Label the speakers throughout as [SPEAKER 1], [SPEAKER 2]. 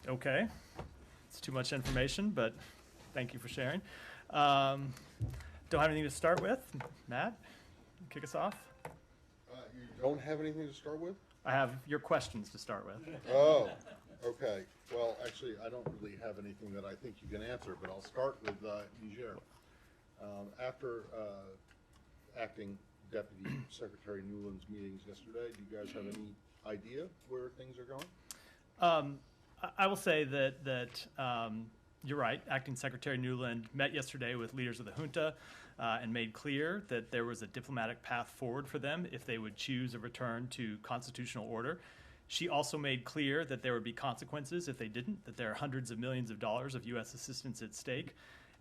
[SPEAKER 1] Okay. It's too much information, but thank you for sharing. Don't have anything to start with. Matt, kick us off.
[SPEAKER 2] You don't have anything to start with?
[SPEAKER 1] I have your questions to start with.
[SPEAKER 2] Oh, okay. Well, actually, I don't really have anything that I think you can answer, but I'll start with Niger. After Acting Deputy Secretary Newland's meetings yesterday, do you guys have any idea where things are going?
[SPEAKER 1] I will say that you're right. Acting Secretary Newland met yesterday with leaders of the junta and made clear that there was a diplomatic path forward for them if they would choose a return to constitutional order. She also made clear that there would be consequences if they didn't, that there are hundreds of millions of dollars of U.S. assistance at stake.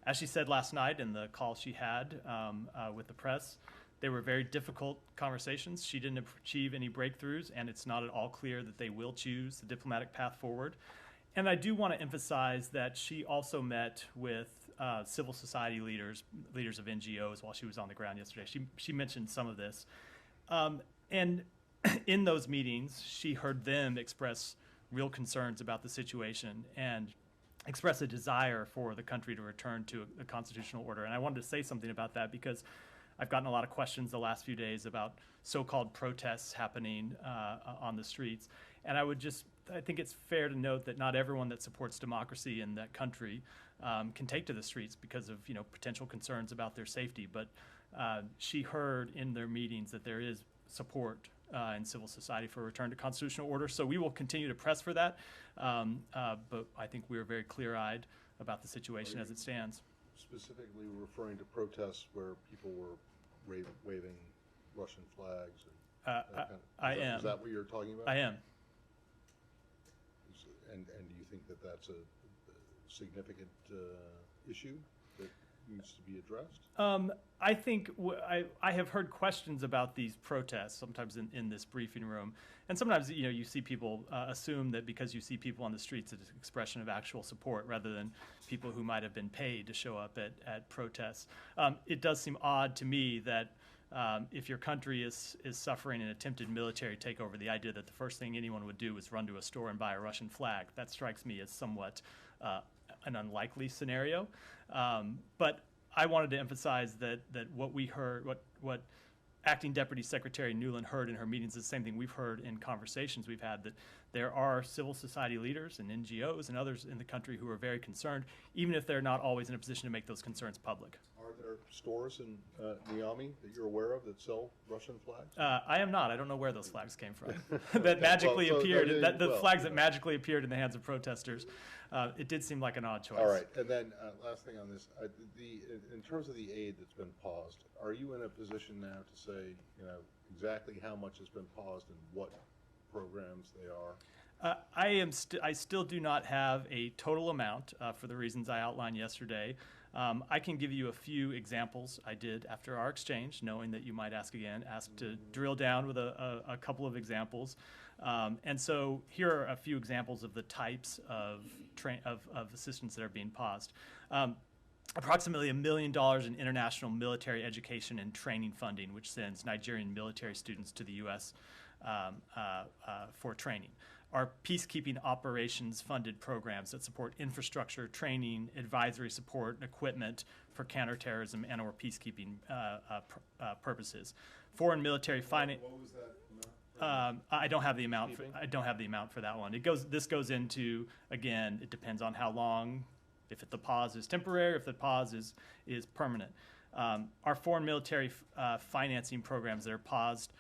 [SPEAKER 1] As she said last night in the call she had with the press, they were very difficult conversations. She didn't achieve any breakthroughs, and it's not at all clear that they will choose the diplomatic path forward. And I do want to emphasize that she also met with civil society leaders of NGOs while she was on the ground yesterday. She mentioned some of this. And in those meetings, she heard them express real concerns about the situation and express a desire for the country to return to a constitutional order. And I wanted to say something about that because I've gotten a lot of questions the last few days about so-called protests happening on the streets. And I think it's fair to note that not everyone that supports democracy in that country can take to the streets because of potential concerns about their safety. But she heard in their meetings that there is support in civil society for a return to constitutional order. So we will continue to press for that. But I think we are very clear-eyed about the situation as it stands.
[SPEAKER 2] Specifically referring to protests where people were waving Russian flags?
[SPEAKER 1] I am.
[SPEAKER 2] Is that what you're talking about?
[SPEAKER 1] I am.
[SPEAKER 2] And do you think that that's a significant issue that needs to be addressed?
[SPEAKER 1] I think I have heard questions about these protests sometimes in this briefing room, and sometimes you see people assume that because you see people on the streets, it's an expression of actual support rather than people who might have been paid to show up at protests. It does seem odd to me that if your country is suffering an attempted military takeover, the idea that the first thing anyone would do is run to a store and buy a Russian flag, that strikes me as somewhat an unlikely scenario. But I wanted to emphasize that what we heard, what Acting Deputy Secretary Newland heard in her meetings is the same thing we've heard in conversations we've had, that there are civil society leaders and NGOs and others in the country who are very concerned, even if they're not always in a position to make those concerns public.
[SPEAKER 2] Are there stores in Niamey that you're aware of that sell Russian flags?
[SPEAKER 1] I am not. I don't know where those flags came from. That magically appeared. The flags that magically appeared in the hands of protesters. It did seem like an odd choice.
[SPEAKER 2] All right. And then last thing on this, in terms of the aid that's been paused, are you in a position now to say, exactly how much has been paused and what programs they are?
[SPEAKER 1] I still do not have a total amount for the reasons I outlined yesterday. I can give you a few examples I did after our exchange, knowing that you might ask to drill down with a couple of examples. And so here are a few examples of the types of assistance that are being paused. Approximately $1 million in international military education and training funding, which sends Nigerian military students to the U.S. For training. Our peacekeeping operations funded programs that support infrastructure, training, advisory support, and equipment for counterterrorism and or peacekeeping purposes. Foreign military finance.
[SPEAKER 2] What was that amount?
[SPEAKER 1] I don't have the amount. I don't have the amount for that one. This goes into, again, it depends on how long. If the pause is temporary, if the pause is permanent. Our foreign military financing programs that are paused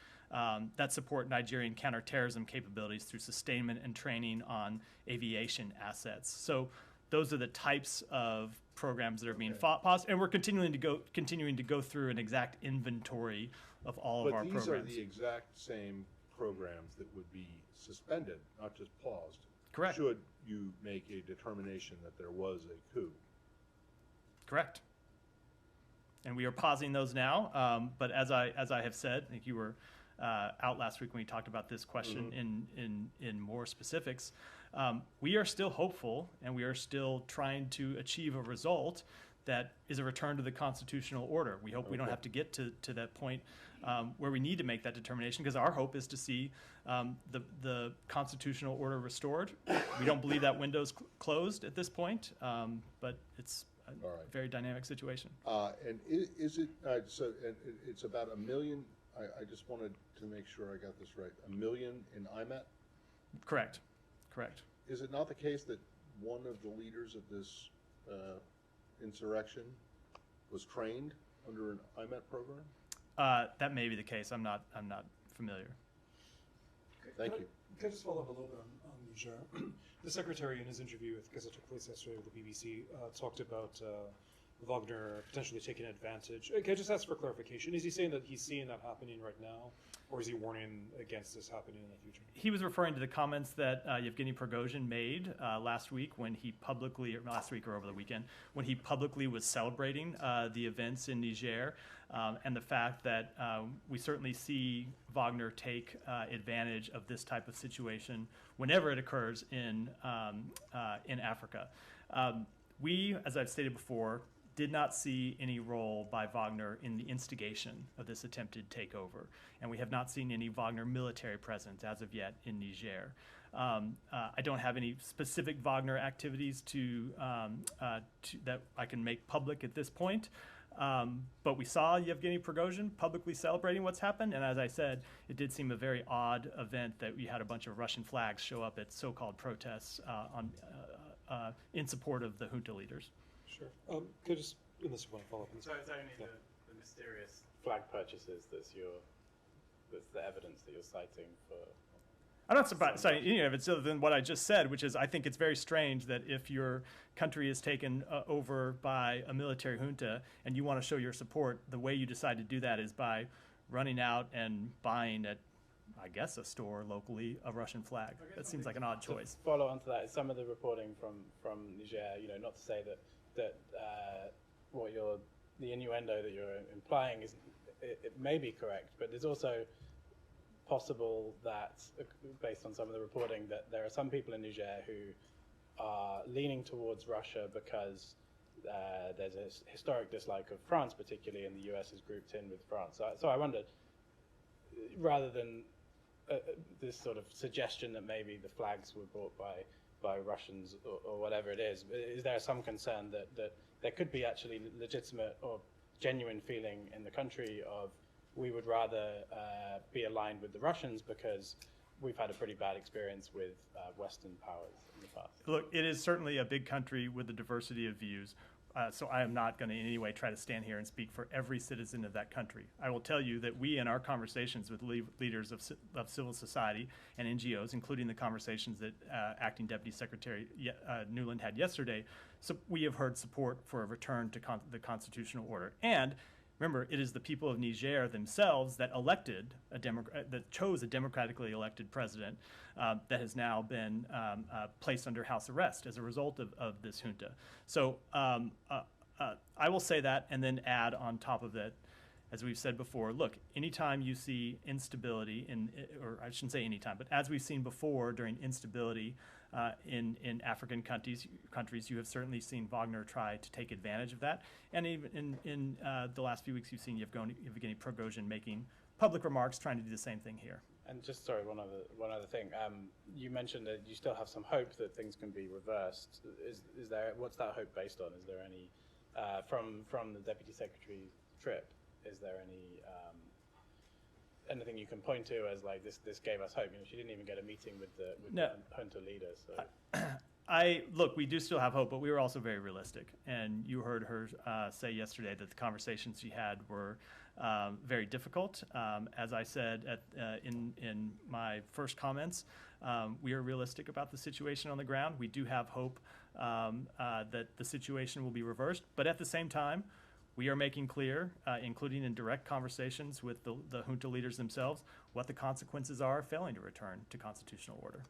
[SPEAKER 1] that support Nigerian counterterrorism capabilities through sustainment and training on aviation assets. So those are the types of programs that are being paused, and we're continuing to go through an exact inventory of all of our programs.
[SPEAKER 2] But these are the exact same programs that would be suspended, not just paused.
[SPEAKER 1] Correct.
[SPEAKER 2] Should you make a determination that there was a coup?
[SPEAKER 1] Correct. And we are pausing those now. But as I have said, I think you were out last week when we talked about this question in more specifics. We are still hopeful, and we are still trying to achieve a result that is a return to the constitutional order. We hope we don't have to get to that point where we need to make that determination, because our hope is to see the constitutional order restored. We don't believe that window's closed at this point, but it's a very dynamic situation.
[SPEAKER 2] And is it, so and it's about 1 million, I just wanted to make sure I got this right, 1 million in IMET?
[SPEAKER 1] Correct.
[SPEAKER 2] Is it not the case that one of the leaders of this insurrection was trained under an IMET program?
[SPEAKER 1] That may be the case. I'm not familiar.
[SPEAKER 2] Thank you.
[SPEAKER 3] Can I just follow up a little bit on Niger? The secretary, in his interview with, because it took place yesterday with the BBC, talked about Wagner potentially taking advantage. Can I just ask for clarification? Is he saying that he's seeing that happening right now, or is he warning against this happening in the future?
[SPEAKER 1] He was referring to the comments that Yevgeny Prigozhin made last week when he publicly, or last week or over the weekend, when he publicly was celebrating the events in Niger, and the fact that we certainly see Wagner take advantage of this type of situation whenever it occurs in Africa. We, as I've stated before, did not see any role by Wagner in the instigation of this attempted takeover, and we have not seen any Wagner military presence as of yet in Niger. I don't have any specific Wagner activities that I can make public at this point, but we saw Yevgeny Prigozhin publicly celebrating what's happened, and as I said, it did seem a very odd event that we had a bunch of Russian flags show up at so-called protests in support of the junta leaders.
[SPEAKER 3] Sure. Could I just, unless you want to follow up on this?
[SPEAKER 4] So it's only the mysterious flag purchases that's the evidence that you're citing for.
[SPEAKER 1] I'm not citing any of it other than what I just said, which is I think it's very strange that if your country is taken over by a military junta and you want to show your support, the way you decide to do that is by running out and buying at, I guess, a store locally, a Russian flag. That seems like an odd choice.
[SPEAKER 4] To follow on to that, some of the reporting from Niger, not to say that what the innuendo that you're implying is, it may be correct, but there's also possible that, based on some of the reporting, that there are some people in Niger who are leaning towards Russia because there's a historic dislike of France, particularly, and the US is grouped in with France. So I wondered, rather than this sort of suggestion that maybe the flags were bought by Russians or whatever it is there some concern that there could be actually legitimate or genuine feeling in the country of we would rather be aligned with the Russians because we've had a pretty bad experience with Western powers in the past?
[SPEAKER 1] Look, it is certainly a big country with a diversity of views. So I am not going to in any way try to stand here and speak for every citizen of that country. I will tell you that we, in our conversations with leaders of civil society and NGOs, including the conversations that Acting Deputy Secretary Nuland had yesterday, so we have heard support for a return to the constitutional order. And remember, it is the people of Niger themselves that that chose a democratically elected president that has now been placed under house arrest as a result of this junta. So I will say that and then add on top of that, as we've said before, look, anytime you see instability, or I shouldn't say anytime, but as we've seen before during instability in African countries, you have certainly seen Wagner try to take advantage of that. And even in the last few weeks, you've seen Yevgeny Prigozhin making public remarks trying to do the same thing here.
[SPEAKER 4] And just, sorry, one other thing. You mentioned that you still have some hope that things can be reversed. Is there, what's that hope based on? Is there any, from the Deputy Secretary's trip, is there any anything you can point to as like this gave us hope? She didn't even get a meeting with the junta leader. So.
[SPEAKER 1] Look, we do still have hope, but we were also very realistic. And you heard her say yesterday that the conversations she had were very difficult. As I said in my first comments, we are realistic about the situation on the ground. We do have hope that the situation will be reversed. But at the same time, we are making clear, including in direct conversations with the junta leaders themselves, what the consequences are of failing to return to constitutional order.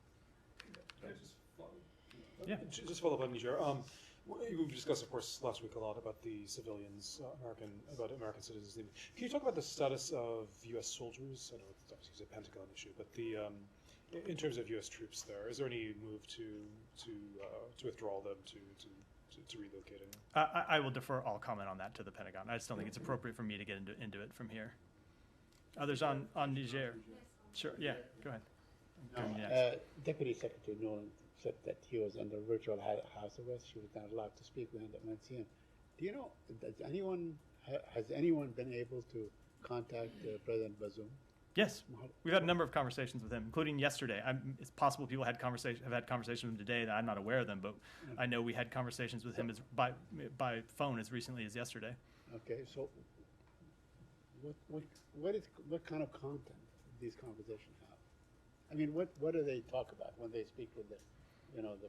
[SPEAKER 3] Just follow up on Niger. We've discussed, of course, last week a lot about the civilians, American citizens. Can you talk about the status of U.S. soldiers? I know it's obviously a Pentagon issue, but in terms of U.S. troops there, is there any move to withdraw them to to relocating.
[SPEAKER 1] I will defer all comment on that to the Pentagon. I just don't think it's appropriate for me to get into it from here. Others on Niger? Sure, yeah, go ahead. Coming next.
[SPEAKER 5] Deputy Secretary Nolan said that he was under virtual house arrest. She was not allowed to speak with him at 1 p.m. Do you know, has anyone been able to contact President Bazoum?
[SPEAKER 1] Yes, we've had a number of conversations with him, including yesterday. It's possible people have had conversations with him today that I'm not aware of them, but I know we had conversations with him by phone as recently as yesterday.
[SPEAKER 5] Okay, so what kind of content these conversations have? I mean, what do they talk about when they speak with the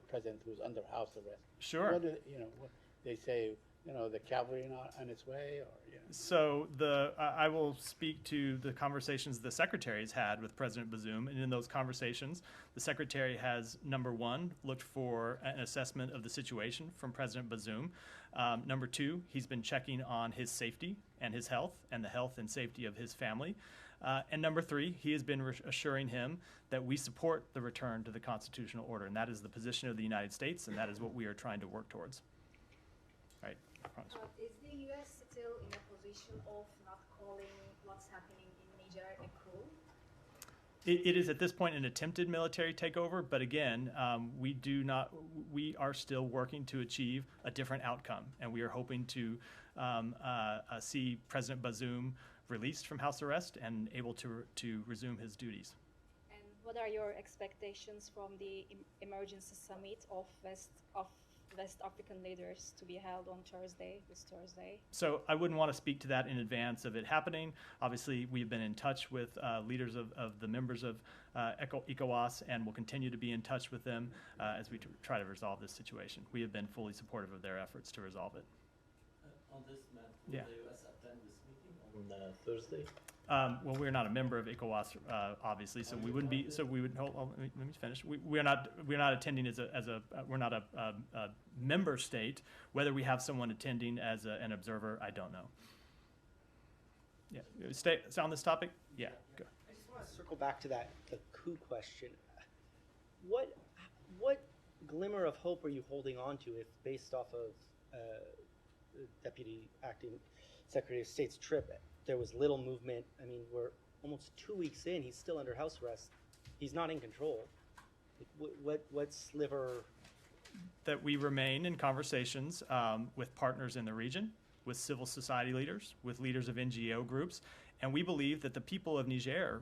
[SPEAKER 5] president who's under house arrest?
[SPEAKER 1] Sure.
[SPEAKER 5] What do, what they say? The cavalry on its way, or
[SPEAKER 1] So I will speak to the conversations the secretary has had with President Bazoum, and in those conversations, the secretary has, number one, looked for an assessment of the situation from President Bazoum. Number two, he's been checking on his safety and his health and the health and safety of his family. And number three, he has been assuring him that we support the return to the constitutional order, and that is the position of the United States, and that is what we are trying to work towards. All right.
[SPEAKER 6] Is the U.S. still in a position of not calling what's happening in Niger a coup?
[SPEAKER 1] It is at this point an attempted military takeover, but again, we are still working to achieve a different outcome, and we are hoping to see President Bazoum released from house arrest and able to resume his duties.
[SPEAKER 6] And what are your expectations from the emergency summit of West African leaders to be held on this Thursday?
[SPEAKER 1] So I wouldn't want to speak to that in advance of it happening. Obviously, we've been in touch with leaders of the members of ECOWAS, and will continue to be in touch with them as we try to resolve this situation. We have been fully supportive of their efforts to resolve it.
[SPEAKER 7] On this matter, will the U.S. attend this meeting on Thursday?
[SPEAKER 1] Well, we're not a member of ECOWAS, obviously, so we wouldn't be. So we would. Hold on, let me finish. We're not attending we're not a member state. Whether we have someone attending as an observer, I don't know. Yeah, stay on this topic. Yeah, go.
[SPEAKER 8] I just want to circle back to the coup question. What glimmer of hope are you holding on to if, based off of Deputy Acting Secretary of State's trip, there was little movement? I mean, we're almost 2 weeks in. He's still under house arrest. He's not in control. What sliver?
[SPEAKER 1] That we remain in conversations with partners in the region, with civil society leaders, with leaders of NGO groups, and we believe that the people of Niger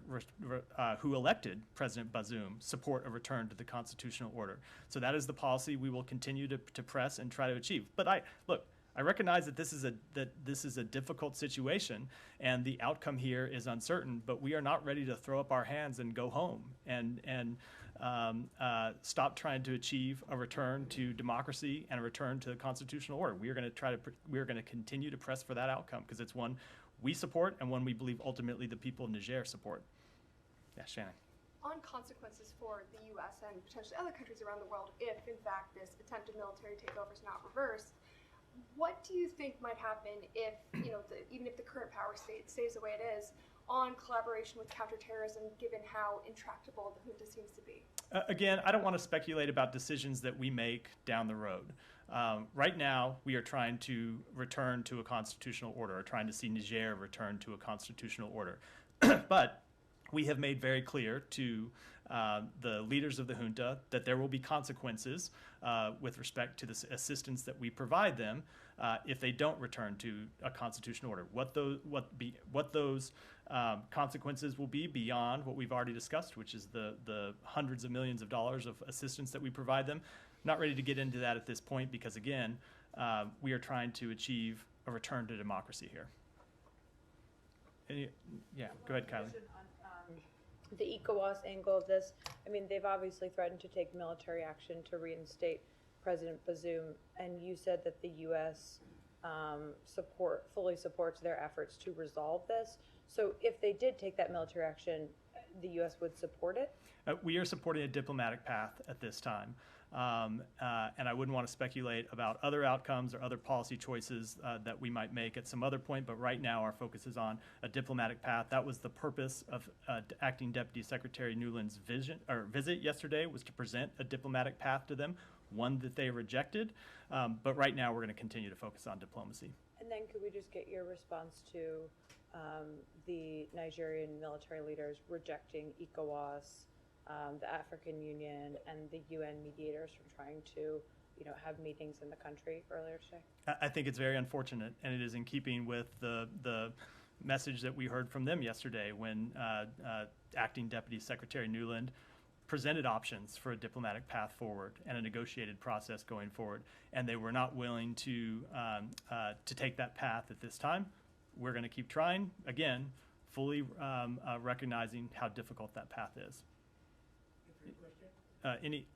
[SPEAKER 1] who elected President Bazoum support a return to the constitutional order. So that is the policy we will continue to press and try to achieve. But I recognize that this is a difficult situation, and the outcome here is uncertain. But we are not ready to throw up our hands and go home and stop trying to achieve a return to democracy and a return to the constitutional order. We are going to continue to press for that outcome because it's one we support and one we believe ultimately the people of Niger support. Yeah, Shannon.
[SPEAKER 9] On consequences for the U.S. and potentially other countries around the world, if in fact this attempted military takeover is not reversed. What do you think might happen if, even if the current power state stays the way it is, on collaboration with counterterrorism, given how intractable the junta seems to be?
[SPEAKER 1] Again, I don't want to speculate about decisions that we make down the road. Right now, we are trying to return to a constitutional order, or trying to see Niger return to a constitutional order. But we have made very clear to the leaders of the junta that there will be consequences with respect to the assistance that we provide them if they don't return to a constitutional order. What those consequences will be beyond what we've already discussed, which is the hundreds of millions of dollars of assistance that we provide them. Not ready to get into that at this point because, again, we are trying to achieve a return to democracy here. Yeah, go ahead, Kylie.
[SPEAKER 10] The ECOWAS angle of this, I mean, they've obviously threatened to take military action to reinstate President Bazoum, and you said that the U.S. fully supports their efforts to resolve this. So if they did take that military action, the U.S. would support it?
[SPEAKER 1] We are supporting a diplomatic path at this time. And I wouldn't want to speculate about other outcomes or other policy choices that we might make at some other point, but right now our focus is on a diplomatic path. That was the purpose of Acting Deputy Secretary Nuland's visit yesterday, was to present a diplomatic path to them. one that they rejected. But right now, we're going to continue to focus on diplomacy.
[SPEAKER 10] And then could we just get your response to the Nigerian military leaders rejecting ECOWAS, the African Union, and the UN mediators from trying to, have meetings in the country earlier today?
[SPEAKER 1] I think it's very unfortunate, and it is in keeping with the message that we heard from them yesterday when Acting Deputy Secretary Nuland presented options for a diplomatic path forward and a negotiated process going forward, and they were not willing to take that path at this time. We're going to keep trying, again, fully recognizing how difficult that path is.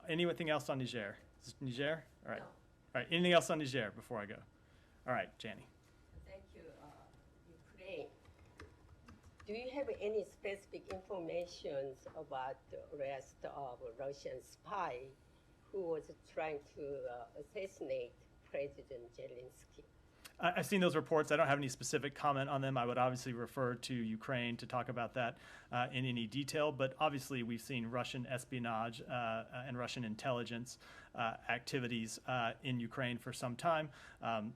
[SPEAKER 1] Anything else on Niger? Is it Niger? All right.
[SPEAKER 11] No.
[SPEAKER 1] All right. Anything else on Niger before I go? All right, Janie.
[SPEAKER 11] Thank you. Ukraine. Do you have any specific information about the arrest of a Russian spy who was trying to assassinate President Zelensky?
[SPEAKER 1] I've seen those reports. I don't have any specific comment on them. I would obviously refer to Ukraine to talk about that in any detail. But obviously, we've seen Russian espionage and Russian intelligence activities in Ukraine for some time.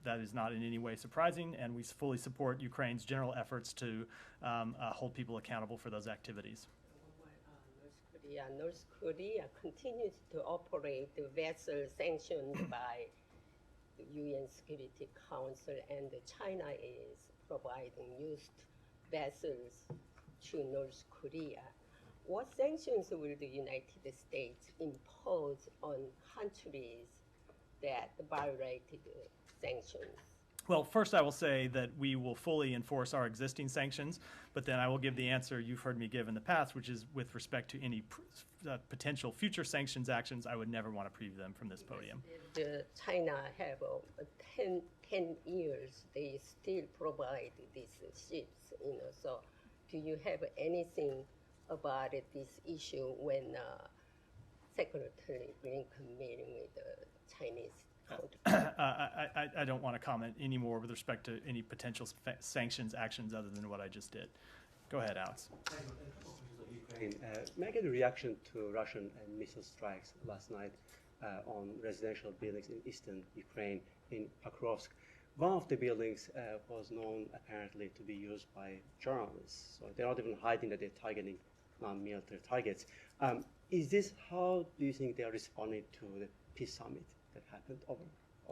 [SPEAKER 1] That is not in any way surprising, and we fully support Ukraine's general efforts to hold people accountable for those activities.
[SPEAKER 11] North Korea continues to operate the vessel sanctioned by the UN Security Council, and China is providing used vessels to North Korea. What sanctions will the United States impose on countries that violated sanctions?
[SPEAKER 1] Well, first I will say that we will fully enforce our existing sanctions, but then I will give the answer you've heard me give in the past, which is with respect to any potential future sanctions actions, I would never want to preview them from this podium.
[SPEAKER 11] China have 10 years, they still provide these ships, so do you have anything about this issue when Secretary Blinken meeting with the Chinese?
[SPEAKER 1] I don't want to comment anymore with respect to any potential sanctions actions other than what I just did. Go ahead, Alex.
[SPEAKER 12] May I get a reaction to Russian missile strikes last night on residential buildings in eastern Ukraine, in Pokrovsk? One of the buildings was known apparently to be used by journalists, so they're not even hiding that they're targeting non-military targets. Is this how do you think they are responding to the peace summit that happened over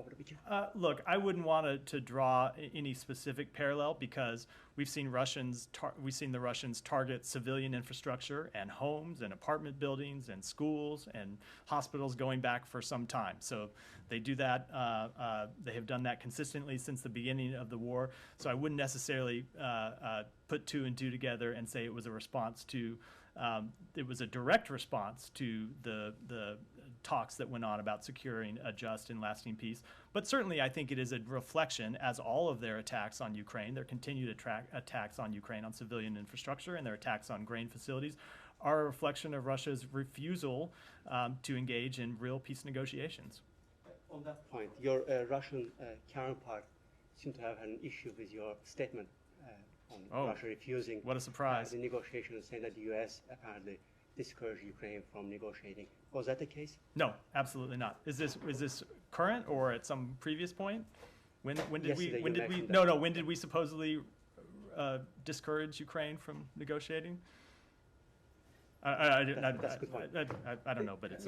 [SPEAKER 12] the weekend?
[SPEAKER 1] Look, I wouldn't want to draw any specific parallel because we've seen the Russians target civilian infrastructure and homes and apartment buildings and schools and hospitals going back for some time. So they do that. They have done that consistently since the beginning of the war. So I wouldn't necessarily put two and two together and say it was a response to. It was a direct response to the talks that went on about securing a just and lasting peace. But certainly I think it is a reflection, as all of their attacks on Ukraine, their continued attacks on Ukraine on civilian infrastructure and their attacks on grain facilities, are a reflection of Russia's refusal to engage in real peace negotiations.
[SPEAKER 12] On that point, your Russian counterpart seemed to have an issue with your statement on Russia refusing
[SPEAKER 1] what a surprise.
[SPEAKER 12] The negotiations, saying that the U.S. apparently discouraged Ukraine from negotiating. Was that the case?
[SPEAKER 1] No, absolutely not. Is this current or at some previous point? When did we supposedly discourage Ukraine from negotiating? I don't know, but it's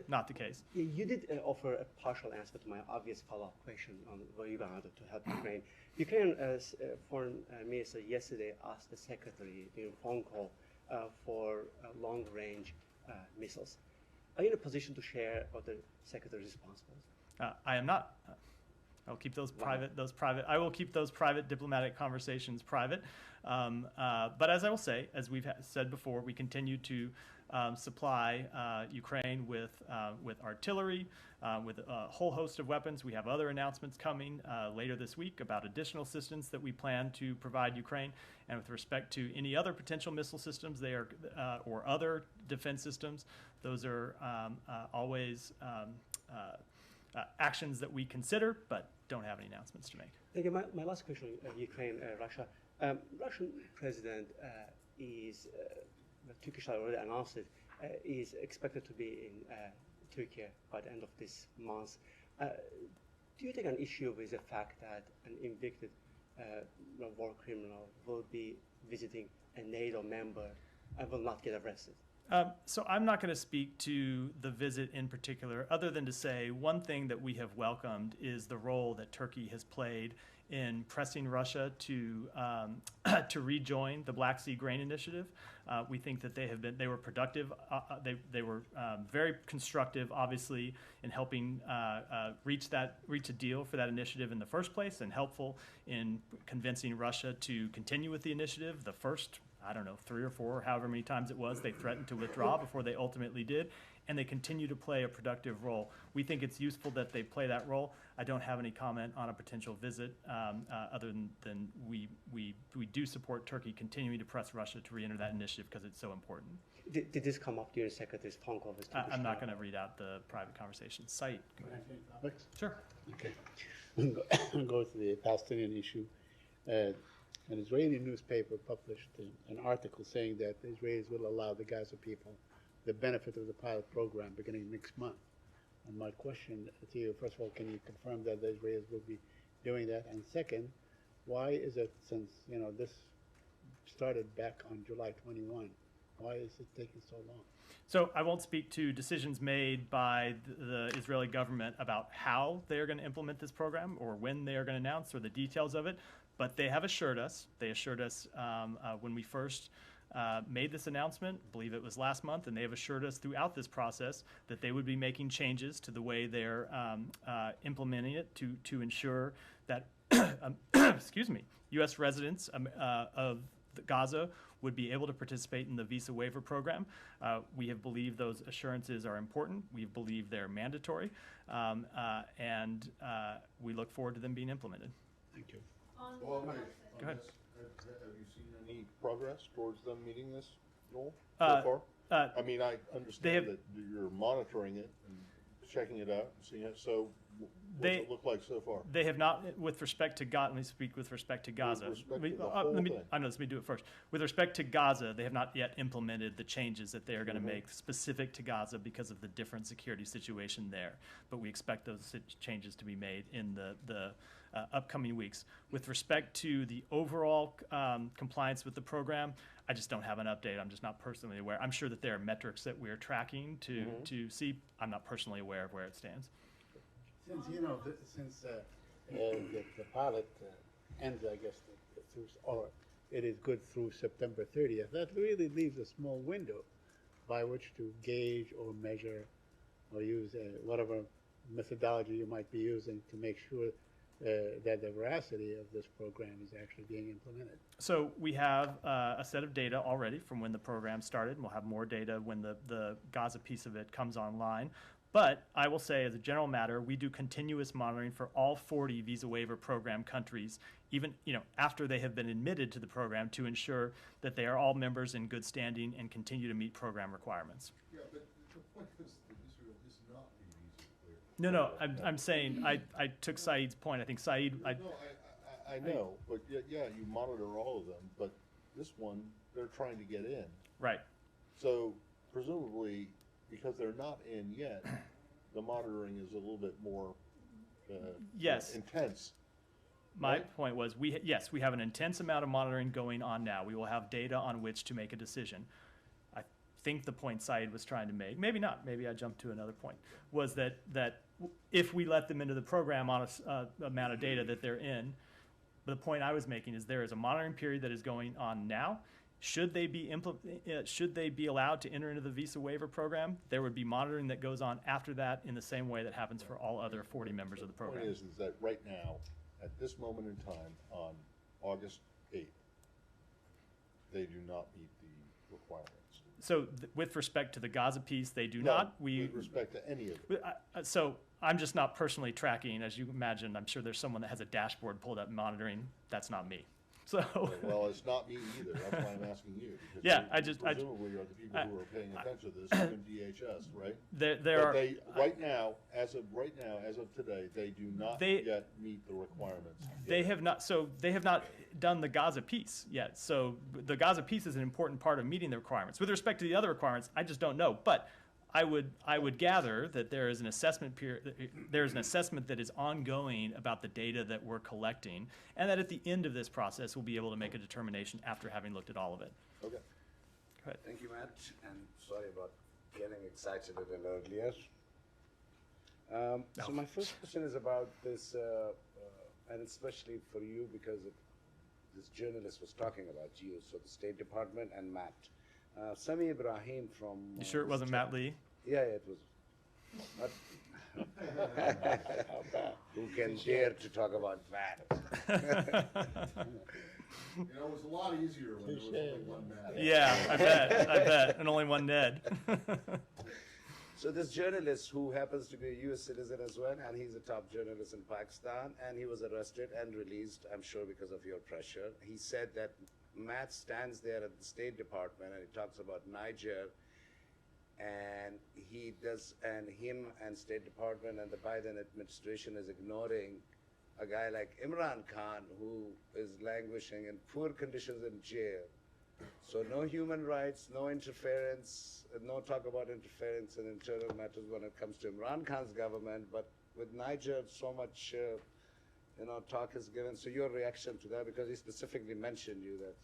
[SPEAKER 1] not the case.
[SPEAKER 12] You did offer a partial answer to my obvious follow-up question on what you wanted to help Ukraine. Ukraine's foreign minister yesterday asked the secretary in a phone call for long-range missiles. Are you in a position to share what the secretary's response was?
[SPEAKER 1] I am not. I'll keep those private. I will keep those private diplomatic conversations private. But as I will say, as we've said before, we continue to supply Ukraine with artillery, with a whole host of weapons. We have other announcements coming later this week about additional assistance that we plan to provide Ukraine. And with respect to any other potential missile systems, they are or other defense systems, those are always actions that we consider, but don't have any announcements to make.
[SPEAKER 12] Okay, my last question, Ukraine, Russia. Russian president is, the Turkish side already announced it, is expected to be in Turkey by the end of this month. Do you take an issue with the fact that an convicted war criminal will be visiting a NATO member and will not get arrested?
[SPEAKER 1] So I'm not going to speak to the visit in particular, other than to say one thing that we have welcomed is the role that Turkey has played in pressing Russia to to rejoin the Black Sea Grain Initiative. We think that they were productive. They were very constructive, obviously, in helping reach a deal for that initiative in the first place, and helpful in convincing Russia to continue with the initiative. The first, I don't know, 3 or 4, however many times it was, they threatened to withdraw before they ultimately did, and they continue to play a productive role. We think it's useful that they play that role. I don't have any comment on a potential visit, other than we do support Turkey continuing to press Russia to re-enter that initiative because it's so important.
[SPEAKER 12] Did this come up during the Secretary's phone call with Turkish?
[SPEAKER 1] I'm not going to read out the private conversation. Said. Sure.
[SPEAKER 5] Okay. I'll go to the Palestinian issue. An Israeli newspaper published an article saying that the Israelis will allow the Gaza people the benefit of the pilot program beginning next month. And my question to you, first of all, can you confirm that the Israelis will be doing that? And second, why is it, since this started back on July 21, why is it taking so long?
[SPEAKER 1] So I won't speak to decisions made by the Israeli government about how they are going to implement this program or when they are going to announce or the details of it, but they have assured us, when we first made this announcement, I believe it was last month, and they have assured us throughout this process that they would be making changes to the way they're implementing it to ensure that, excuse me, U.S. residents of Gaza would be able to participate in the visa waiver program. We have believed those assurances are important. We believe they're mandatory, and we look forward to them being implemented.
[SPEAKER 5] Thank you.
[SPEAKER 2] Well,
[SPEAKER 1] Go ahead.
[SPEAKER 2] Have you seen any progress towards them meeting this goal so far? I mean, I understand that you're monitoring it and checking it out and seeing it. So what does it look like so far?
[SPEAKER 1] They have not, with respect to Gaza, let me speak with respect to Gaza.
[SPEAKER 2] With respect to the whole thing.
[SPEAKER 1] Let me do it first. With respect to Gaza, they have not yet implemented the changes that they are going to make specific to Gaza because of the different security situation there. But we expect those changes to be made in the upcoming weeks. With respect to the overall compliance with the program, I just don't have an update. I'm just not personally aware. I'm sure that there are metrics that we're tracking to see. I'm not personally aware of where it stands.
[SPEAKER 5] Since the pilot ends, I guess, it is good through September 30th, that really leaves a small window by which to gauge or measure or use whatever methodology you might be using to make sure that the veracity of this program is actually being implemented.
[SPEAKER 1] So we have a set of data already from when the program started, and we'll have more data when the Gaza piece of it comes online. But I will say, as a general matter, we do continuous monitoring for all 40 visa waiver program countries, even after they have been admitted to the program, to ensure that they are all members in good standing and continue to meet program requirements.
[SPEAKER 2] Yeah, but the point is that Israel is not a visa waiver.
[SPEAKER 1] No, I'm saying I took Saeed's point. I think Saeed.
[SPEAKER 2] I know, but yeah, you monitor all of them, but this one, they're trying to get in.
[SPEAKER 1] Right.
[SPEAKER 2] So presumably, because they're not in yet, the monitoring is a little bit more intense.
[SPEAKER 1] My point was, we have an intense amount of monitoring going on now. We will have data on which to make a decision. I think the point Saeed was trying to make, maybe not, maybe I jumped to another point, was that if we let them into the program on a amount of data that they're in, the point I was making is there is a monitoring period that is going on now. Should they be allowed to enter into the visa waiver program, there would be monitoring that goes on after that in the same way that happens for all other 40 members of the program.
[SPEAKER 2] The point is that right now, at this moment in time, on August 8th, they do not meet the requirements.
[SPEAKER 1] So with respect to the Gaza piece, they do not.
[SPEAKER 2] With respect to any of it.
[SPEAKER 1] So I'm just not personally tracking. As you imagine, I'm sure there's someone that has a dashboard pulled up monitoring. That's not me. So
[SPEAKER 2] well, it's not me either. That's why I'm asking you. Because presumably are the people who are paying attention to this, even DHS, right? Right now, as of today, they do not yet meet the requirements.
[SPEAKER 1] They have not. So they have not done the Gaza piece yet. So the Gaza piece is an important part of meeting the requirements. With respect to the other requirements, I just don't know. But I would gather that there is an assessment that is ongoing about the data that we're collecting, and that at the end of this process, we'll be able to make a determination after having looked at all of it.
[SPEAKER 2] Okay.
[SPEAKER 1] Go ahead.
[SPEAKER 13] Thank you, Matt, and sorry about getting excited a little earlier. So my first question is about this, and especially for you, because this journalist was talking about you, so the State Department and Matt. Sami Ibrahim from...
[SPEAKER 1] You sure it wasn't Matt Lee?
[SPEAKER 13] Yeah, it was. Who can dare to talk about Matt?
[SPEAKER 2] You know, it was a lot easier when there was only one man.
[SPEAKER 1] Yeah, I bet, and only one Ned.
[SPEAKER 13] So this journalist, who happens to be a U.S. citizen as well, and he's a top journalist in Pakistan, and he was arrested and released, I'm sure because of your pressure. He said that Matt stands there at the State Department and he talks about Niger, and him and State Department and the Biden administration is ignoring a guy like Imran Khan, who is languishing in poor conditions in jail. So no human rights, no interference, no talk about interference in internal matters when it comes to Imran Khan's government, but with Niger, so much talk is given. So your reaction to that, because he specifically mentioned you that,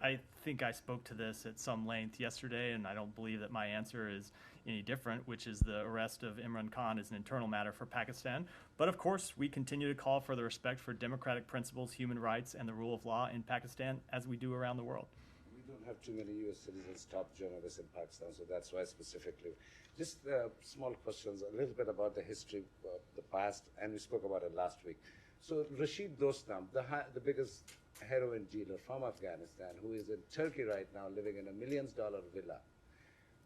[SPEAKER 1] I think I spoke to this at some length yesterday, and I don't believe that my answer is any different, which is the arrest of Imran Khan is an internal matter for Pakistan. But of course, we continue to call for the respect for democratic principles, human rights, and the rule of law in Pakistan, as we do around the world.
[SPEAKER 13] We don't have too many U.S. citizens, top journalists in Pakistan, so that's why specifically. Just small questions, a little bit about the history of the past, and we spoke about it last week. So Rashid Dostum, the biggest heroin dealer from Afghanistan, who is in Turkey right now living in $1 million villa.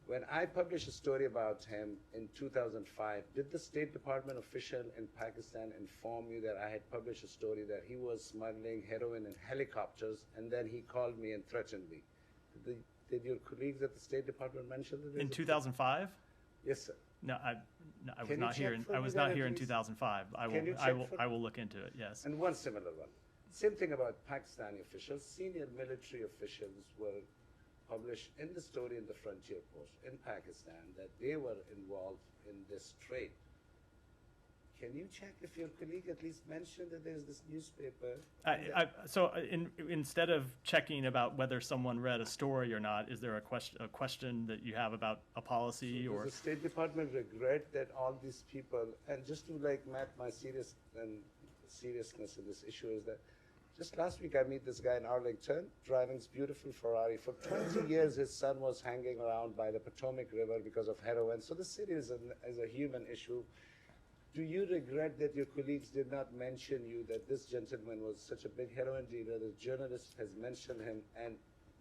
[SPEAKER 13] When I published a story about him in 2005, did the State Department official in Pakistan inform you that I had published a story that he was smuggling heroin in helicopters, and then he called me and threatened me? Did your colleagues at the State Department mention that?
[SPEAKER 1] In 2005?
[SPEAKER 13] Yes, sir.
[SPEAKER 1] No, I was not here. I was not here in 2005. I will look into it. Yes.
[SPEAKER 13] And one similar one. Same thing about Pakistani officials. Senior military officials were published in the story in the Frontier Post in Pakistan that they were involved in this trade. Can you check if your colleague at least mentioned that there's this newspaper?
[SPEAKER 1] Instead of checking about whether someone read a story or not, is there a question that you have about a policy or?
[SPEAKER 13] Does the State Department regret that all these people, and just to Matt, my seriousness in this issue is that just last week I meet this guy in Arlington driving his beautiful Ferrari. For 20 years his son was hanging around by the Potomac River because of heroin. So the city is a human issue. Do you regret that your colleagues did not mention you that this gentleman was such a big heroin dealer? The journalist has mentioned him, and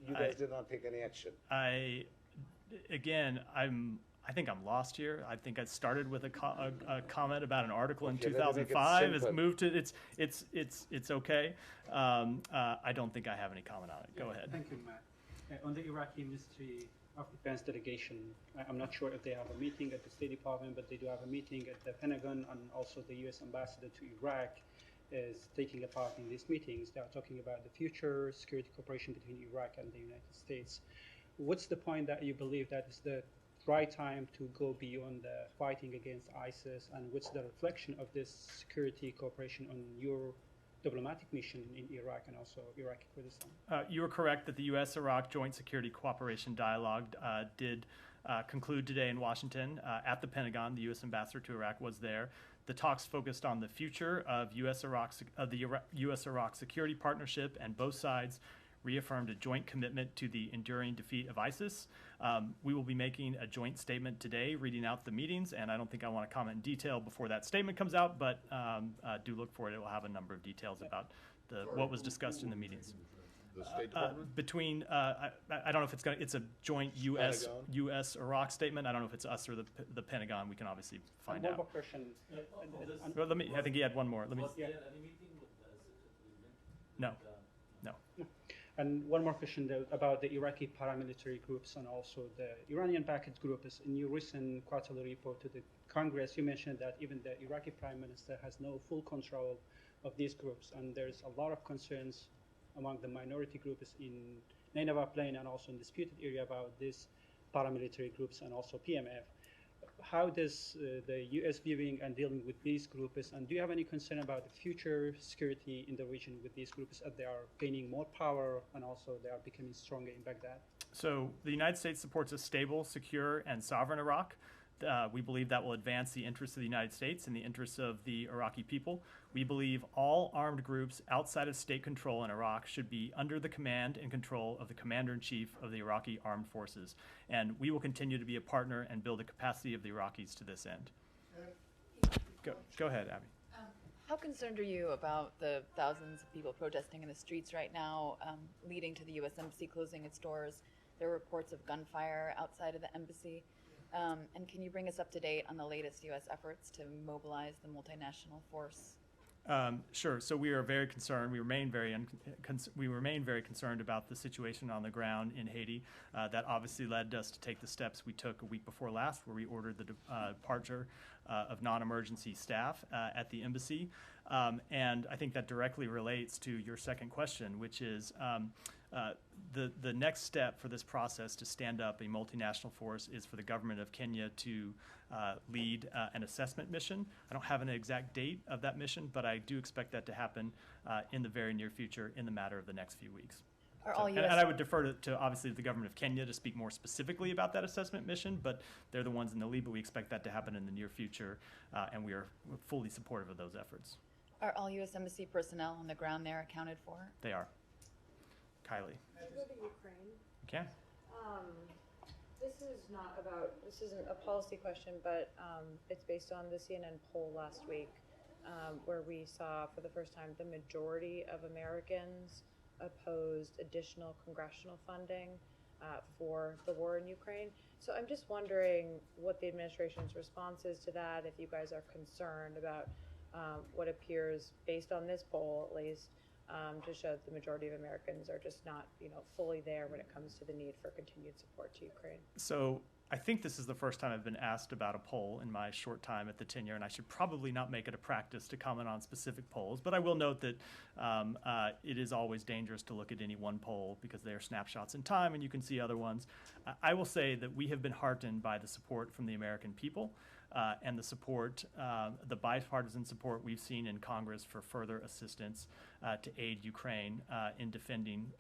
[SPEAKER 13] you guys did not take any action.
[SPEAKER 1] I think I'm lost here. I think I started with a comment about an article in 2005. It's moved to it's okay. I don't think I have any comment on it. Go ahead.
[SPEAKER 14] Thank you, Matt. On the Iraqi Ministry of Defense delegation, I'm not sure if they have a meeting at the State Department, but they do have a meeting at the Pentagon, and also the U.S. ambassador to Iraq is taking a part in these meetings. They are talking about the future security cooperation between Iraq and the United States. What's the point that you believe that is the right time to go beyond the fighting against ISIS, and what's the reflection of this security cooperation on your diplomatic mission in Iraq and also Iraqi Kurdistan?
[SPEAKER 1] You are correct that the U.S.-Iraq Joint Security Cooperation Dialogue did conclude today in Washington at the Pentagon. The U.S. ambassador to Iraq was there. The talks focused on the future of the U.S.-Iraq security partnership, and both sides reaffirmed a joint commitment to the enduring defeat of ISIS. We will be making a joint statement today, reading out the meetings, and I don't think I want to comment in detail before that statement comes out, but do look for it. It will have a number of details about what was discussed in the meetings.
[SPEAKER 2] The State Department?
[SPEAKER 1] Between, I don't know if it's a joint U.S.-Iraq statement. I don't know if it's us or the Pentagon. We can obviously find out.
[SPEAKER 14] One more question.
[SPEAKER 1] Well, I think he had one more.
[SPEAKER 7] Was there any meeting with the
[SPEAKER 1] No.
[SPEAKER 14] And one more question about the Iraqi paramilitary groups and also the Iranian-backed groups. In your recent quarterly report to the Congress, you mentioned that even the Iraqi Prime Minister has no full control of these groups, and there's a lot of concerns among the minority groups in Nineveh Plain and also in disputed area about these paramilitary groups and also PMF. how does the U.S. viewing and dealing with these groups, and do you have any concern about the future security in the region with these groups as they are gaining more power and also they are becoming stronger in Baghdad?
[SPEAKER 1] So the United States supports a stable, secure, and sovereign Iraq. We believe that will advance the interests of the United States and the interests of the Iraqi people. We believe all armed groups outside of state control in Iraq should be under the command and control of the Commander-in-Chief of the Iraqi Armed Forces. And we will continue to be a partner and build the capacity of the Iraqis to this end. Go ahead, Abby.
[SPEAKER 15] How concerned are you about the thousands of people protesting in the streets right now, leading to the U.S. Embassy closing its doors? There are reports of gunfire outside of the embassy. And can you bring us up to date on the latest U.S. efforts to mobilize the multinational force?
[SPEAKER 1] Sure. So we are very concerned. We remain very concerned about the situation on the ground in Haiti. That obviously led us to take the steps we took a week before last, where we ordered the departure of non-emergency staff at the embassy. And I think that directly relates to your second question, which is the next step for this process to stand up a multinational force is for the government of Kenya to lead an assessment mission. I don't have an exact date of that mission, but I do expect that to happen in the very near future in the matter of the next few weeks. And I would defer to obviously the government of Kenya to speak more specifically about that assessment mission, but they're the ones in the lead, but we expect that to happen in the near future, and we are fully supportive of those efforts.
[SPEAKER 15] Are all U.S. Embassy personnel on the ground there accounted for?
[SPEAKER 1] They are. Kylie.
[SPEAKER 10] Can I go to Ukraine?
[SPEAKER 1] Okay.
[SPEAKER 10] This isn't a policy question, but it's based on the CNN poll last week, where we saw for the first time the majority of Americans opposed additional congressional funding for the war in Ukraine. So I'm just wondering what the administration's response is to that, if you guys are concerned about what appears, based on this poll at least, to show that the majority of Americans are just not, fully there when it comes to the need for continued support to Ukraine.
[SPEAKER 1] So I think this is the first time I've been asked about a poll in my short time at the tenure, and I should probably not make it a practice to comment on specific polls, but I will note that it is always dangerous to look at any one poll because they are snapshots in time and you can see other ones. I will say that we have been heartened by the support from the American people and the support, the bipartisan support we've seen in Congress for further assistance to aid Ukraine in defending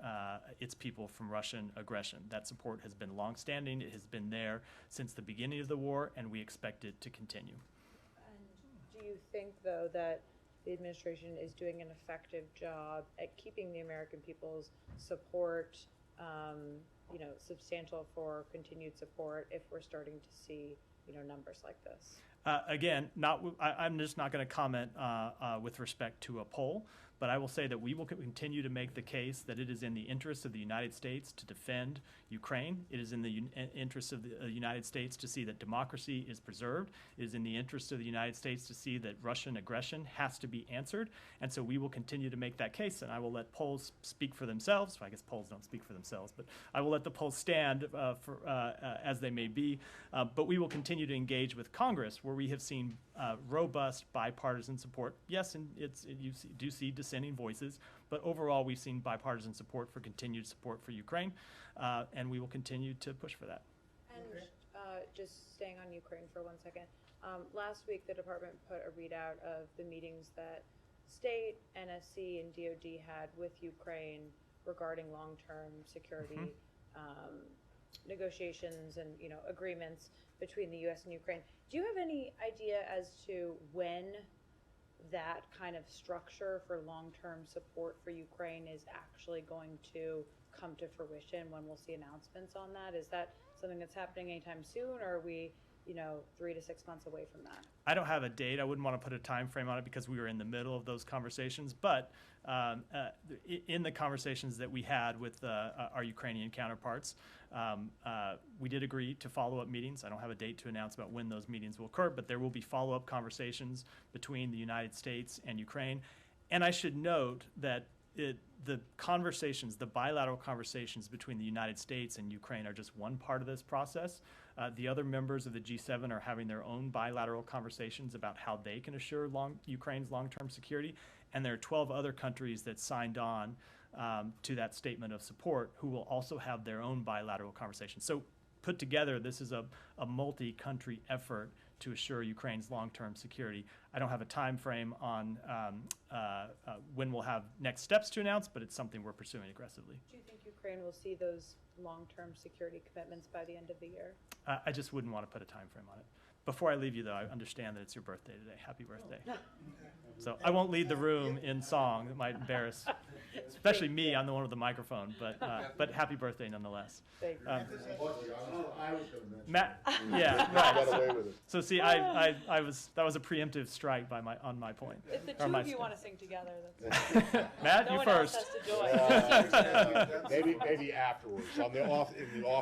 [SPEAKER 1] its people from Russian aggression. That support has been longstanding. It has been there since the beginning of the war, and we expect it to continue.
[SPEAKER 10] And do you think, though, that the administration is doing an effective job at keeping the American people's support, substantial for continued support if we're starting to see numbers like this?
[SPEAKER 1] Again, I'm just not going to comment with respect to a poll, but I will say that we will continue to make the case that it is in the interest of the United States to defend Ukraine. It is in the interest of the United States to see that democracy is preserved. It is in the interest of the United States to see that Russian aggression has to be answered. And so we will continue to make that case, and I will let polls speak for themselves. I guess polls don't speak for themselves, but I will let the polls stand as they may be. But we will continue to engage with Congress, where we have seen robust bipartisan support. Yes, and you do see dissenting voices, but overall we've seen bipartisan support for continued support for Ukraine, and we will continue to push for that.
[SPEAKER 10] And just staying on Ukraine for 1 second, last week the department put a readout of the meetings that state, NSC, and DoD had with Ukraine regarding long-term security negotiations and agreements between the U.S. and Ukraine. Do you have any idea as to when that kind of structure for long-term support for Ukraine is actually going to come to fruition, when we'll see announcements on that? Is that something that's happening anytime soon, or are we 3 to 6 months away from that?
[SPEAKER 1] I don't have a date. I wouldn't want to put a time frame on it because we were in the middle of those conversations. But in the conversations that we had with our Ukrainian counterparts, we did agree to follow-up meetings. I don't have a date to announce about when those meetings will occur, but there will be follow-up conversations between the United States and Ukraine. And I should note that the bilateral conversations between the United States and Ukraine are just one part of this process. The other members of the G7 are having their own bilateral conversations about how they can assure Ukraine's long-term security. And there are 12 other countries that signed on to that statement of support who will also have their own bilateral conversations. So put together, this is a multi-country effort to assure Ukraine's long-term security. I don't have a time frame on when we'll have next steps to announce, but it's something we're pursuing aggressively.
[SPEAKER 10] Do you think Ukraine will see those long-term security commitments by the end of the year?
[SPEAKER 1] I just wouldn't want to put a time frame on it. Before I leave you, though, I understand that it's your birthday today. Happy birthday. So I won't lead the room in song. That might embarrass, especially me. I'm the one with the microphone, but happy birthday nonetheless. Matt, yeah, right. So see, I was that was a preemptive strike by on my point.
[SPEAKER 10] If the two of you want to sing together, that's
[SPEAKER 1] Matt,
[SPEAKER 10] no
[SPEAKER 1] you
[SPEAKER 10] one
[SPEAKER 1] first.
[SPEAKER 10] else has to join.
[SPEAKER 16] Maybe afterwards on the off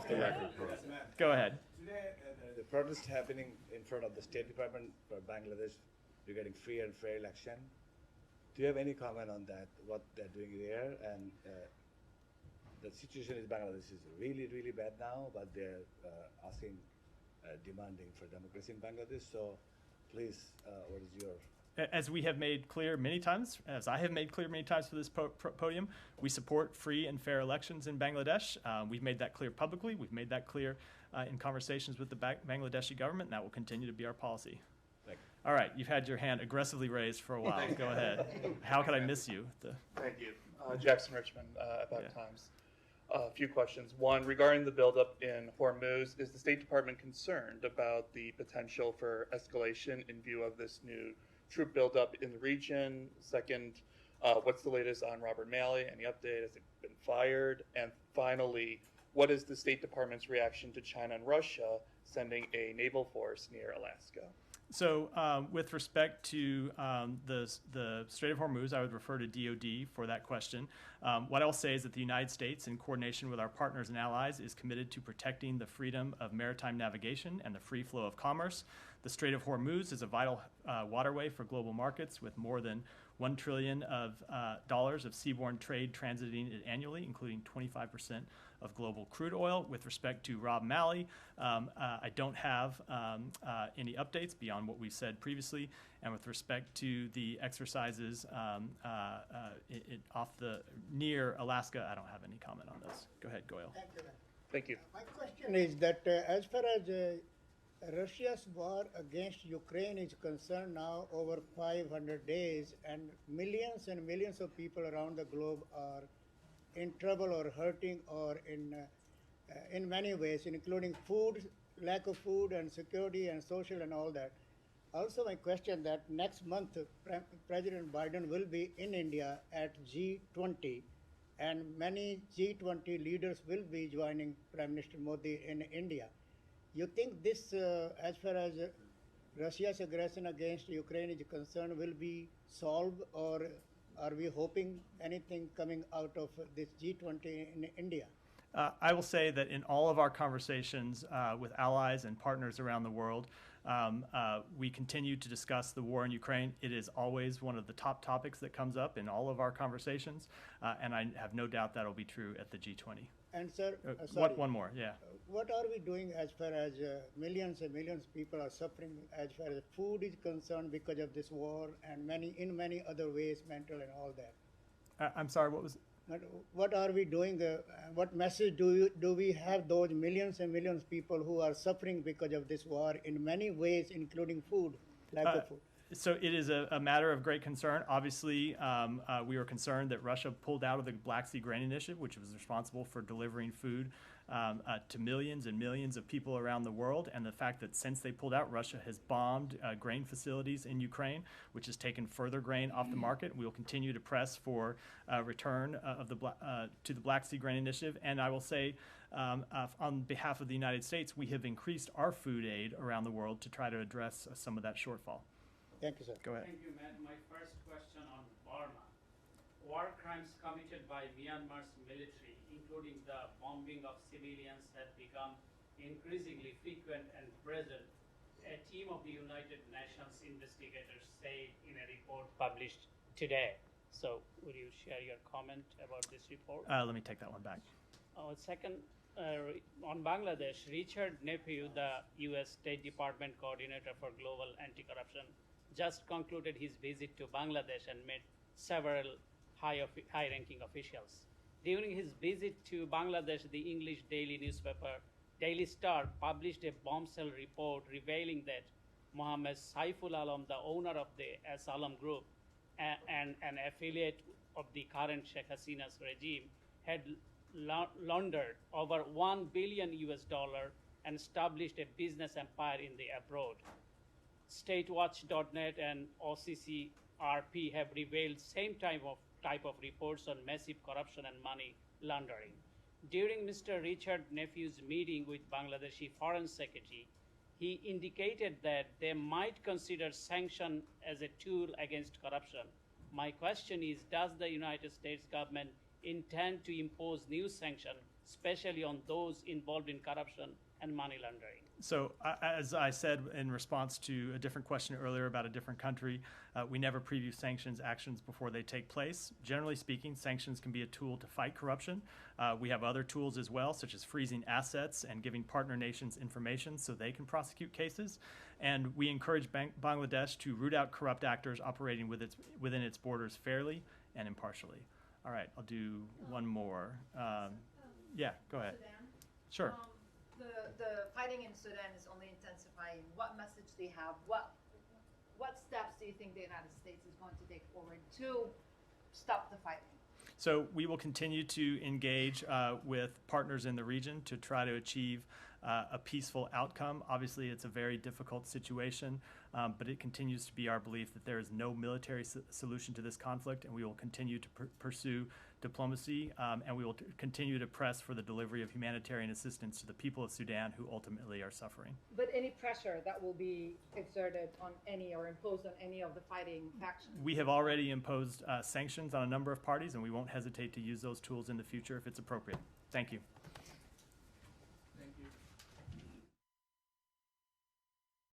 [SPEAKER 16] the record.
[SPEAKER 1] Go ahead.
[SPEAKER 17] Today, the protest happening in front of the State Department for Bangladesh regarding free and fair election. Do you have any comment on that? What they're doing there, and the situation in Bangladesh is really, really bad now, but they're asking, demanding for democracy in Bangladesh. So, please, what is your?
[SPEAKER 1] As we have made clear many times, as I have made clear many times for this podium, we support free and fair elections in Bangladesh. We've made that clear publicly. We've made that clear in conversations with the Bangladeshi government, and that will continue to be our policy.
[SPEAKER 17] Thank you.
[SPEAKER 1] All right, you've had your hand aggressively raised for a while. Go ahead. How could I miss you?
[SPEAKER 18] Thank you. Jackson Richmond, Epoch Times. A few questions. One, regarding the buildup in Hormuz, is the State Department concerned about the potential for escalation in view of this new troop buildup in the region? Second, what's the latest on Robert Malley? Any update? Has it been fired? And finally, what is the State Department's reaction to China and Russia sending a naval force near Alaska?
[SPEAKER 1] So with respect to the Strait of Hormuz, I would refer to DOD for that question. What I'll say is that the United States, in coordination with our partners and allies, is committed to protecting the freedom of maritime navigation and the free flow of commerce. The Strait of Hormuz is a vital waterway for global markets with more than $1 trillion of seaborne trade transiting it annually, including 25% of global crude oil. With respect to Rob Malley, I don't have any updates beyond what we've said previously. And with respect to the exercises near Alaska, I don't have any comment on those. Go ahead, Goyal.
[SPEAKER 18] Thank you.
[SPEAKER 19] My question is that as far as Russia's war against Ukraine is concerned now over 500 days, and millions of people around the globe are in trouble or hurting or in many ways, including food, lack of food and security and social and all that. Also, my question that next month President Biden will be in India at G20, and many G20 leaders will be joining Prime Minister Modi in India. You think this, as far as Russia's aggression against Ukraine is concerned, will be solved, or are we hoping anything coming out of this G20 in India?
[SPEAKER 1] I will say that in all of our conversations with allies and partners around the world, we continue to discuss the war in Ukraine. It is always one of the top topics that comes up in all of our conversations, and I have no doubt that will be true at the G20.
[SPEAKER 19] And sir,
[SPEAKER 1] one more, yeah.
[SPEAKER 19] What are we doing as far as millions and millions of people are suffering as far as food is concerned because of this war, and in many other ways, mental and all that?
[SPEAKER 1] I'm sorry, what was?
[SPEAKER 19] What are we doing? What message do we have those millions and millions of people who are suffering because of this war in many ways, including food, lack of food?
[SPEAKER 1] So it is a matter of great concern. Obviously, we were concerned that Russia pulled out of the Black Sea Grain Initiative, which was responsible for delivering food to millions and millions of people around the world, and the fact that since they pulled out, Russia has bombed grain facilities in Ukraine, which has taken further grain off the market. We will continue to press for return of to the Black Sea Grain Initiative, and I will say on behalf of the United States, we have increased our food aid around the world to try to address some of that shortfall.
[SPEAKER 19] Thank you, sir.
[SPEAKER 1] Go ahead.
[SPEAKER 20] Thank you, Matt. My first question on Burma. War crimes committed by Myanmar's military, including the bombing of civilians, have become increasingly frequent and present. A team of the United Nations investigators say in a report published today. So would you share your comment about this report?
[SPEAKER 1] Let me take that one back.
[SPEAKER 20] Second, on Bangladesh, Richard Nephew, the U.S. State Department Coordinator for Global Anti-Corruption, just concluded his visit to Bangladesh and met several high-ranking officials. During his visit to Bangladesh, the English daily newspaper Daily Star published a bombshell report revealing that Mohammed Saiful Alam, the owner of the Asalam Group and an affiliate of the current Sheikh Hasina's regime, had laundered over $1 billion and established a business empire in the abroad. StateWatch.net and OCCRP have revealed same type of reports on massive corruption and money laundering. During Mr. Richard Nephew's meeting with Bangladeshi Foreign Secretary, he indicated that they might consider sanction as a tool against corruption. My question is, does the United States government intend to impose new sanctions, especially on those involved in corruption and money laundering?
[SPEAKER 1] So, as I said in response to a different question earlier about a different country, we never preview sanctions actions before they take place. Generally speaking, sanctions can be a tool to fight corruption. We have other tools as well, such as freezing assets and giving partner nations information so they can prosecute cases. And we encourage Bangladesh to root out corrupt actors operating within its borders fairly and impartially. All right, I'll do one more. Yeah, go ahead.
[SPEAKER 21] Sudan?
[SPEAKER 1] Sure.
[SPEAKER 21] The fighting in Sudan is only intensifying. What message do you have? What steps do you think the United States is going to take forward to stop the fighting?
[SPEAKER 1] So we will continue to engage with partners in the region to try to achieve a peaceful outcome. Obviously, it's a very difficult situation, but it continues to be our belief that there is no military solution to this conflict, and we will continue to pursue diplomacy, and we will continue to press for the delivery of humanitarian assistance to the people of Sudan who ultimately are suffering.
[SPEAKER 21] But any pressure that will be exerted on any or imposed on any of the fighting factions?
[SPEAKER 1] We have already imposed sanctions on a number of parties, and we won't hesitate to use those tools in the future if it's appropriate. Thank you.